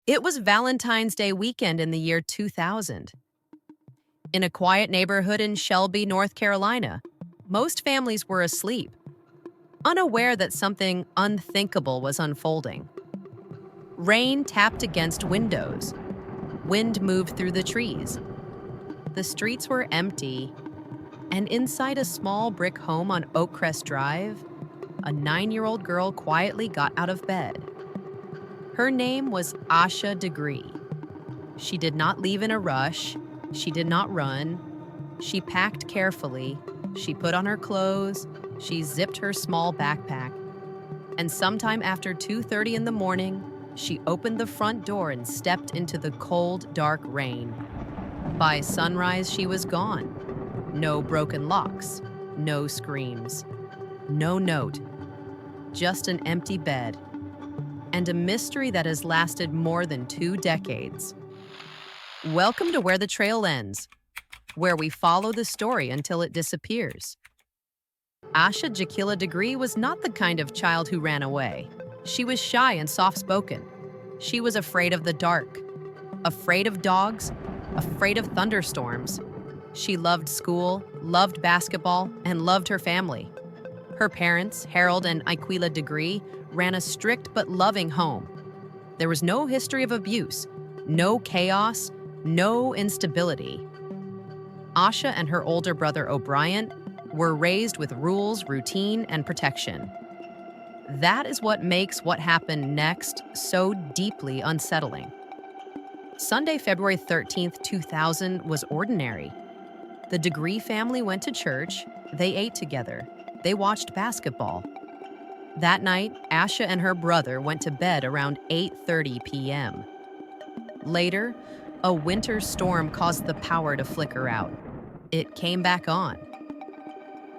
It was Valentine's Day weekend in the year 2000. In a quiet neighborhood in Shelby, North Carolina, most families were asleep, unaware that something unthinkable was unfolding. Rain tapped against windows. Wind moved through the trees. The streets were empty, and inside a small brick home on Oakcrest Drive, a 9-year-old girl quietly got out of bed. Her name was Asha Degree. She did not leave in a rush. She did not run. She packed carefully. She put on her clothes. She zipped her small backpack. And sometime after 2:30 in the morning, she opened the front door and stepped into the cold, dark rain. By sunrise, she was gone. No broken locks, no screams, no note, just an empty bed, and a mystery that has lasted more than 2 decades. Welcome to Where the Trail Ends, where we follow the story until it disappears. Asha Degree was not the kind of child who ran away. She was shy and soft-spoken. She was afraid of the dark, afraid of dogs, afraid of thunderstorms. She loved school, loved basketball, and loved her family. Her parents, Harold and Iquila Degree, ran a strict but loving home. There was no history of abuse, no chaos, no instability. Asha and her older brother O'Brien were raised with rules, routine, and protection. That is what makes what happened next so deeply unsettling. Sunday, February 13th, 2000 was ordinary. The Degree family went to church, they ate together, they watched basketball. That night, Asha and her brother went to bed around 8:30 p.m. Later, a winter storm caused the power to flicker out. It came back on.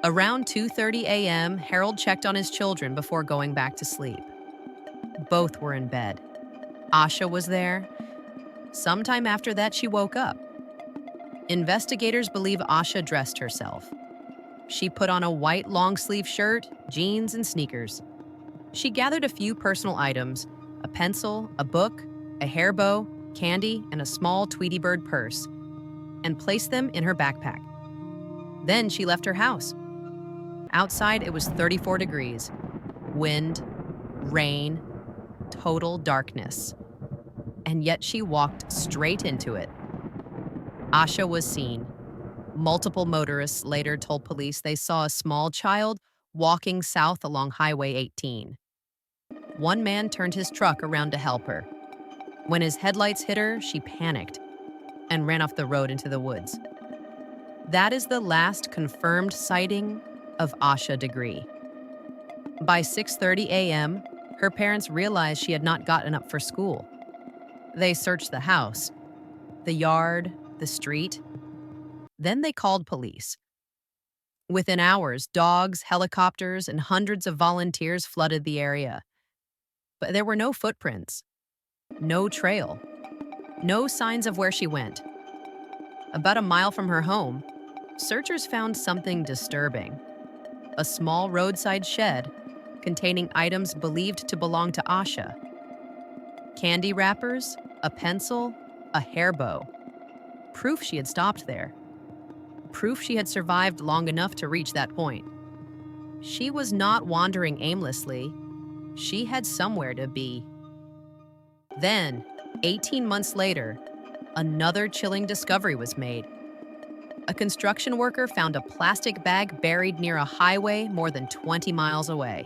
Around 2:30 a.m., Harold checked on his children before going back to sleep. Both were in bed. Asha was there. Sometime after that, she woke up. Investigators believe Asha dressed herself. She put on a white long-sleeve shirt, jeans, and sneakers. She gathered a few personal items, a pencil, a book, a hair bow, candy, and a small Tweety Bird purse, and placed them in her backpack. Then she left her house. Outside, it was 34 degrees. Wind, rain, total darkness. And yet she walked straight into it. Asha was seen. Multiple motorists later told police they saw a small child walking south along Highway 18. One man turned his truck around to help her. When his headlights hit her, she panicked and ran off the road into the woods. That is the last confirmed sighting of Asha Degree. By 6:30 a.m., her parents realized she had not gotten up for school. They searched the house, the yard, the street. Then they called police. Within hours, dogs, helicopters, and hundreds of volunteers flooded the area. But there were no footprints, no trail, no signs of where she went. About a mile from her home, searchers found something disturbing. A small roadside shed containing items believed to belong to Asha. Candy wrappers, a pencil, a hair bow. Proof she had stopped there. Proof she had survived long enough to reach that point. She was not wandering aimlessly. She had somewhere to be. Then, 18 months later, another chilling discovery was made. A construction worker found a plastic bag buried near a highway more than 20 miles away.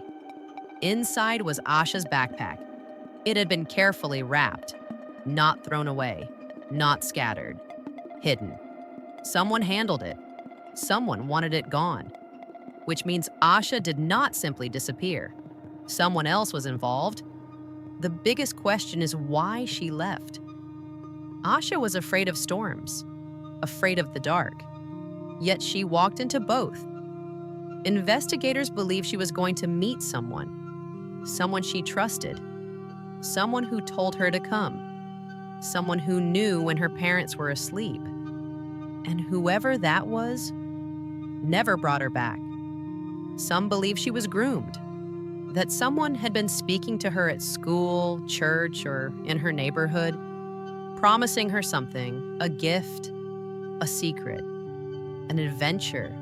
Inside was Asha's backpack. It had been carefully wrapped, not thrown away, not scattered, hidden. Someone handled it. Someone wanted it gone. Which means Asha did not simply disappear. Someone else was involved. The biggest question is why she left. Asha was afraid of storms, afraid of the dark. Yet she walked into both. Investigators believe she was going to meet someone she trusted, someone who told her to come, someone who knew when her parents were asleep. And whoever that was never brought her back. Some believe she was groomed. that someone had been speaking to her at school, church, or in her neighborhood, promising her something, a gift, a secret, an adventure,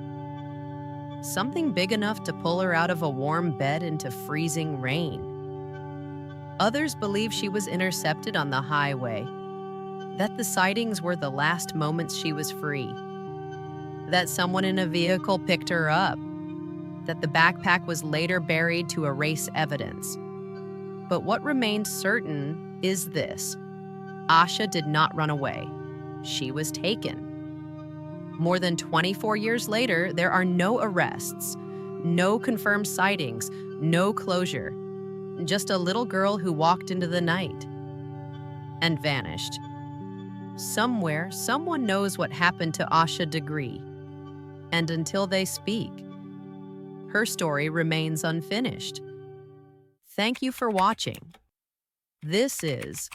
something big enough to pull her out of a warm bed into freezing rain. Others believe she was intercepted on the highway, that the sightings were the last moments she was free, that someone in a vehicle picked her up, that the backpack was later buried to erase evidence. But what remains certain is this: Asha did not run away. She was taken. More than 24 years later, there are no arrests, no confirmed sightings, no closure. Just a little girl who walked into the night and vanished. Somewhere, someone knows what happened to Asha Degree. And until they speak, her story remains unfinished. Thank you for watching. This is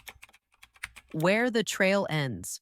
Where the Trail Ends.